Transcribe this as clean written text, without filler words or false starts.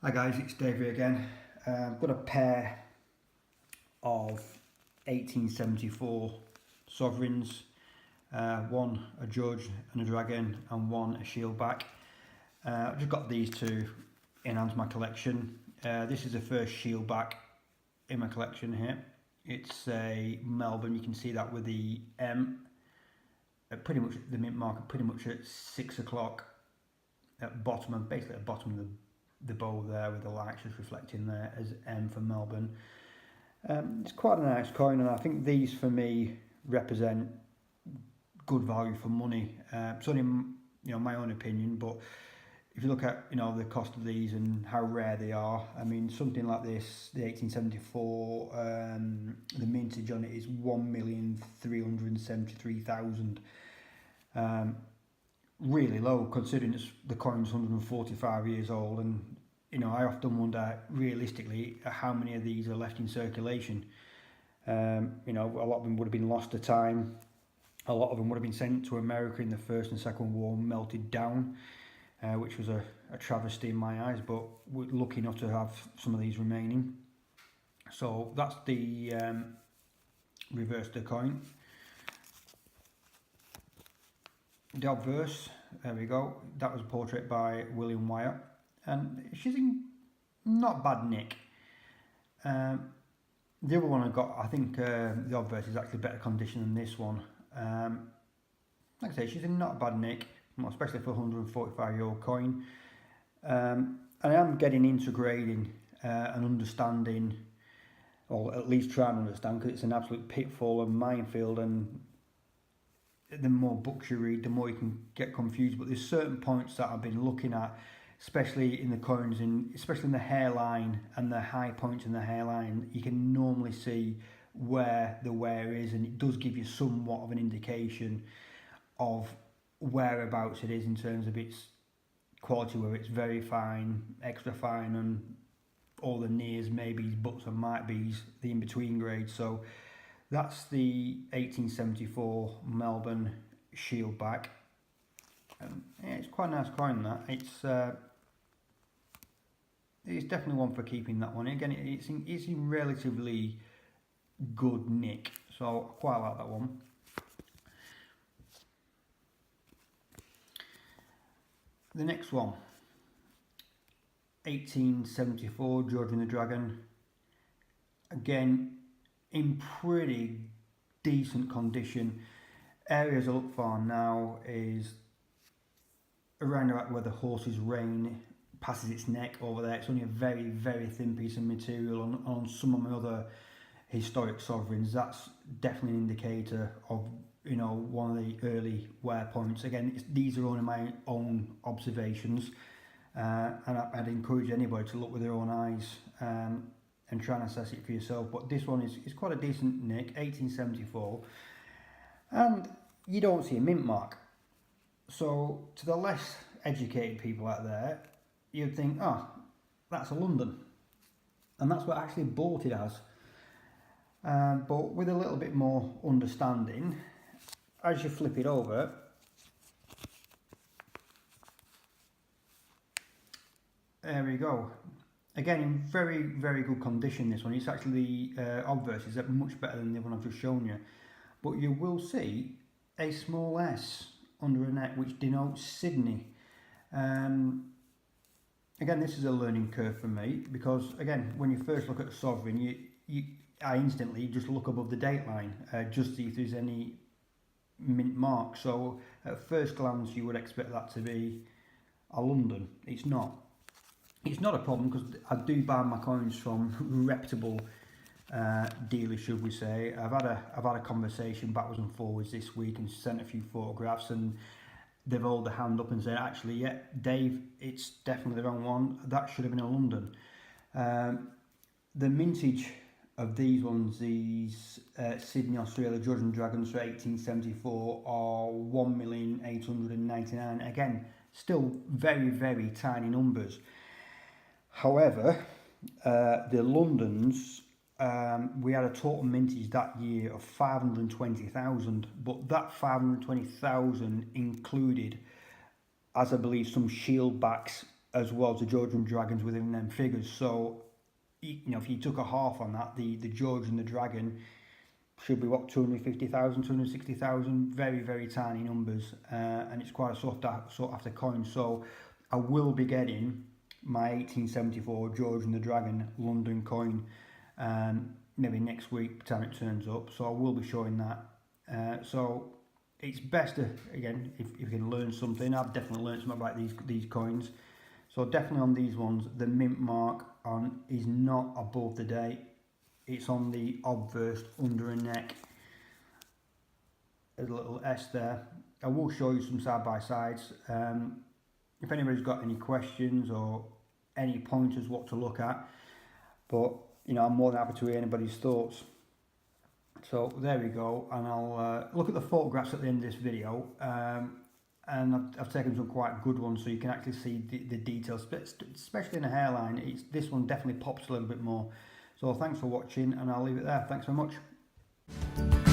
Hi guys, it's Dave here again. I've got a pair of 1874 sovereigns, one a judge and a dragon and one a shield back. I've just got these to enhance my collection. This is the first shield back in my collection here. It's a Melbourne, you can see that with the M, pretty much the mint marker, pretty much at 6 o'clock at bottom, and basically at the bottom of the bow there with the lights just reflecting there as M for Melbourne. It's quite a nice coin, and I think these for me represent good value for money. It's only my own opinion, but if you look at the cost of these and how rare they are, I mean something like this, the 1874, the mintage on it is 1,373,000. Really low considering the coin's 145 years old, and I often wonder realistically how many of these are left in circulation. A lot of them would have been lost to time. A lot of them would have been sent to America in the First and Second War, melted down, which was a travesty in my eyes, but we're lucky enough to have some of these remaining. So that's the reverse of the coin. The obverse, there we go, that was a portrait by William Wyatt, and she's in not bad nick. The other one I got, I think the obverse is actually better condition than this one. Like I say, she's in not bad nick, especially for a 145-year-old coin. And I am getting into grading and understanding, or at least trying to understand, because it's an absolute pitfall and minefield, and the more books you read, the more you can get confused. But there's certain points that I've been looking at, especially in the coins, especially in the hairline and the high points in the hairline. You can normally see where the wear is, and it does give you somewhat of an indication of whereabouts it is in terms of its quality, whether it's very fine, extra fine, and all the nears, maybes, buts and might be's, the in-between grades. So that's the 1874 Melbourne Shield Back. Yeah, it's quite a nice coin, that. It's definitely one for keeping, that one. Again, it's in relatively good nick, so I quite like that one. The next one, 1874 George and the Dragon. Again, in pretty decent condition. Areas I look for now is around about where the horse's rein passes its neck over there. It's only a very, very thin piece of material. On some of my other historic sovereigns, that's definitely an indicator of one of the early wear points. Again, these are only my own observations, and I'd encourage anybody to look with their own eyes and try and assess it for yourself. But this one is quite a decent nick, 1874, and you don't see a mint mark. So to the less educated people out there, you'd think, oh, that's a London, and that's what I actually bought it as. But with a little bit more understanding, as you flip it over, there we go. Again, in very, very good condition, this one. It's actually, the obverse is much better than the one I've just shown you. But you will see a small S under a neck, which denotes Sydney. Again, this is a learning curve for me, because, again, when you first look at a sovereign, I instantly just look above the date line, just see if there's any mint mark. So at first glance, you would expect that to be a London. It's not. It's not a problem, because I do buy my coins from reputable dealers, should we say. I've had a conversation backwards and forwards this week and sent a few photographs, and they've held their hand up and said, actually, yeah, Dave, it's definitely the wrong one. That should have been a London. The mintage of these ones, these Sydney, Australia Judge and Dragons for 1874, are 1,899,000. Again, still very, very tiny numbers. However, the Londons, we had a total mintage that year of 520,000, but that 520,000 included, as I believe, some shield backs as well as the Georgian Dragons within them figures. So, you know, if you took a half on that, the Georgian, the Dragon, should be what, 250,000, 260,000, very, very tiny numbers, and it's quite a sought after coin. So I will be getting my 1874 Georgian the Dragon London coin maybe next week by the time it turns up, so I will be showing that. So it's best to, again, if you can learn something. I've definitely learned something about these coins. So definitely on these ones, the mint mark on is not above the date. It's on the obverse under a neck. There's a little S there. I will show you some side by sides. If anybody's got any questions or any pointers what to look at, but you know, I'm more than happy to hear anybody's thoughts. So there we go, and I'll look at the photographs at the end of this video, and I've taken some quite good ones so you can actually see the details, especially in the hairline. This one definitely pops a little bit more. So thanks for watching, and I'll leave it there. Thanks very much.